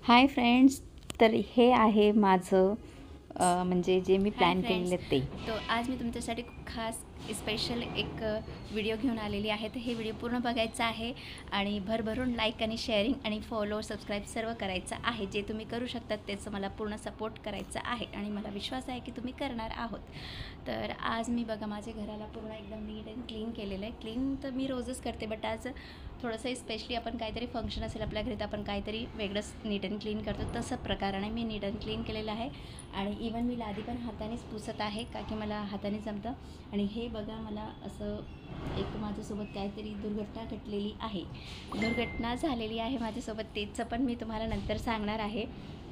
Hi friends, तर हे आहे माझं म्हणजे जे मी प्लॅन केलेले ते. तो आज मी तुमच्यासाठी खूप खास स्पेशल एक व्हिडिओ घेऊन आलेली आहे. तर हे व्हिडिओ पूर्ण बघायचं आहे आणि भरभरून लाईक आणि शेअरिंग आणि फॉलो सबस्क्राईब सर्व करायचं आहे. जे तुम्ही करू शकतात त्याचं मला पूर्ण सपोर्ट करायचा आहे आणि मला विश्वास आहे की तुम्ही करणार आहोत. तर आज मी बघा माझ्या घराला पूर्ण एकदम नीट अँड क्लीन केलेलं आहे. क्लीन तर मी रोजच करते, बट आज थोडंसं स्पेशली आपण काहीतरी फंक्शन असेल आपल्या घरी तर आपण काहीतरी वेगळंच नीट अँड क्लीन करतो, तसं प्रकाराने मी नीट अँड क्लीन केलेलं आहे. आणि इवन मी लादी पण हातानेच पुसत आहे का की मला हाताने जमतं. आणि हे बघा, मला असं एक माझ्यासोबत काहीतरी दुर्घटना घडलेली आहे, दुर्घटना झालेली आहे माझ्यासोबत. तेचं पण मी तुम्हाला नंतर सांगणार आहे.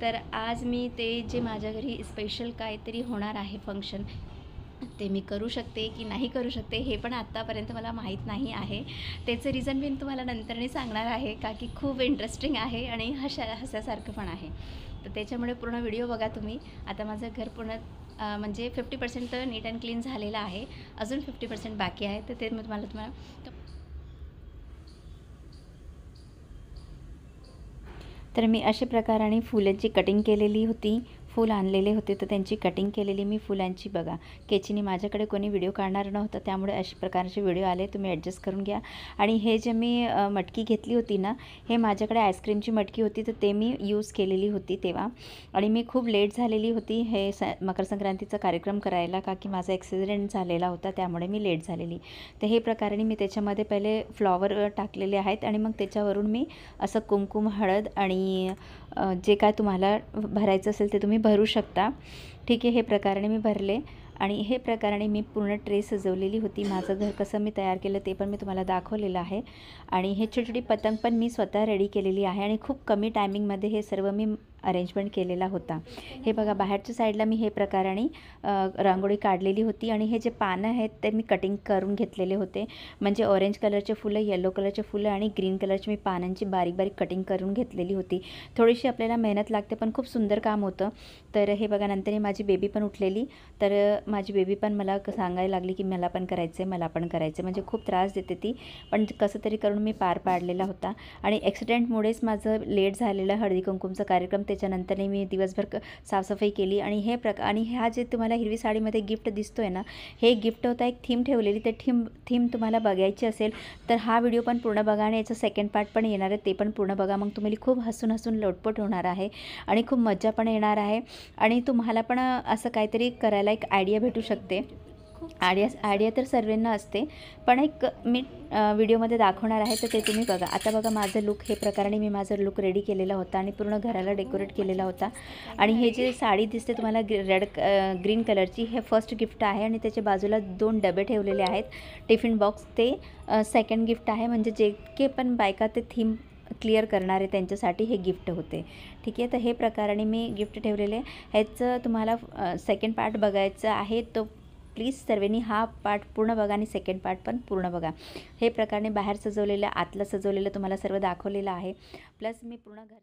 तर आज मी ते जे माझ्या घरी स्पेशल काहीतरी होणार आहे फंक्शन, ते मी करू शकते की नाही करू शकते हे पण आत्तापर्यंत मला माहीत नाही आहे. त्याचं रिझन मी तुम्हाला नंतरने सांगणार आहे का की खूप इंटरेस्टिंग आहे आणि हसासारखं पण आहे. तर त्याच्यामुळे पूर्ण व्हिडिओ बघा तुम्ही. आता माझं घर पूर्ण म्हणजे 50% तर नीट अँड क्लीन झालेलं आहे, अजून 50% बाकी आहे. तर ते मी तुम्हाला तर मी अशा प्रकाराने फुलांची कटिंग केलेली होती. फूल आणलेले होते तर त्यांची कटिंग केलेली मी फुलांची बघा. केचीने माझ्याकडे कोणी व्हिडिओ काढणार नव्हतं, त्यामुळे अशा प्रकारचे व्हिडिओ आले, तुम्ही ॲडजस्ट करून घ्या. आणि हे जे मी मटकी घेतली होती ना, हे माझ्याकडे आईस्क्रीमची मटकी होती, तर ते मी यूज केलेली होती तेव्हा. आणि मी खूप लेट झालेली होती हे मकर संक्रांतीचा कार्यक्रम करायला, का की माझा ॲक्सिडेंट झालेला होता, त्यामुळे मी लेट झालेली. तर हे प्रकाराने मी त्याच्यामध्ये पहिले फ्लॉवर टाकलेले आहेत आणि मग त्याच्यावरून मी असं कुमकुम, हळद आणि जे काय तुम्हाला भरायचं असेल ते तुम्ही भरू शकता. ठीक आहे, हे प्रकाराने मी भरले आणि हे प्रकाराने मी पूर्ण ट्रे सजवलेली होती. माझं घर कसं मी तयार केलं ते पण मी तुम्हाला दाखवलेलं आहे. आणि हे छोटी छोटी पतंग पण मी स्वतः रेडी केलेली आहे आणि खूप कमी टायमिंगमध्ये हे सर्व मी अरेंजमेंट केलेला होता. हे बघा, बाहेरच्या साईडला मी हे प्रकाराने रांगोळी काढलेली होती आणि हे जे पानं आहेत ते मी कटिंग करून घेतलेले होते. म्हणजे ऑरेंज कलरचे फुलं, येलो कलरचे फुलं आणि ग्रीन कलरची मी पानांची बारीक बारीक कटिंग करून घेतलेली होती. थोडीशी आपल्याला मेहनत लागते पण खूप सुंदर काम होतं. तर हे बघा, नंतर माझी बेबी पण उठलेली, तर माझी बेबी पण मला सांगायला लागली की मला पण करायचं आहे, मला पण करायचं आहे. म्हणजे खूप त्रास देते ती, पण कसं तरी करून मी पार पाडलेला होता. आणि ॲक्सिडेंटमुळेच माझं लेट झालेलं हळदी कुंकूमचा कार्यक्रम. त्याच्यानंतरही मी दिवसभर साफसफाई केली. आणि हे आणि ह्या जे तुम्हाला हिरवी साडीमध्ये गिफ्ट दिसतोय ना, हे गिफ्ट होता एक थीम ठेवलेली. ते थीम तुम्हाला बघायची असेल तर हा व्हिडिओ पण पूर्ण बघा आणि याचं सेकंड पार्ट पण येणार आहे, ते पण पूर्ण बघा. मग तुम्हाला खूप हसून हसून लोटपोट होणार आहे आणि खूप मजा पण येणार आहे. आणि तुम्हाला पण असं काहीतरी करायला एक आयडिया भेटू शकते. आयडिया तर सर्वांना असते, पण एक मी व्हिडिओमध्ये दाखवणार आहे, तर ते तुम्ही बघा. आता बघा, माझं लुक हे प्रकाराने मी माझं लुक रेडी केलेला होता आणि पूर्ण घराला डेकोरेट केलेला होता. आणि हे जे साडी दिसते तुम्हाला ग्रीन कलरची, हे फर्स्ट गिफ्ट आहे. आणि त्याच्या बाजूला 2 डबे ठेवलेले आहेत टिफिन बॉक्स, ते सेकंड गिफ्ट आहे. म्हणजे जे के पण बायका ते थीम क्लिअर करणारे त्यांच्यासाठी हे गिफ्ट होते. ठीक आहे, तर हे प्रकाराने मी गिफ्ट ठेवलेले. ह्याचं तुम्हाला सेकंड पार्ट बघायचं आहे, तो प्लीज सर्वांनी हा पार्ट पूर्ण बघा आणि सेकंड पार्ट पण पूर्ण बघा. हे प्रकाराने बाहेर सजवलेलं, आतलं सजवलेलं तुम्हाला सर्व दाखवलेलं आहे. प्लस मी पूर्ण घर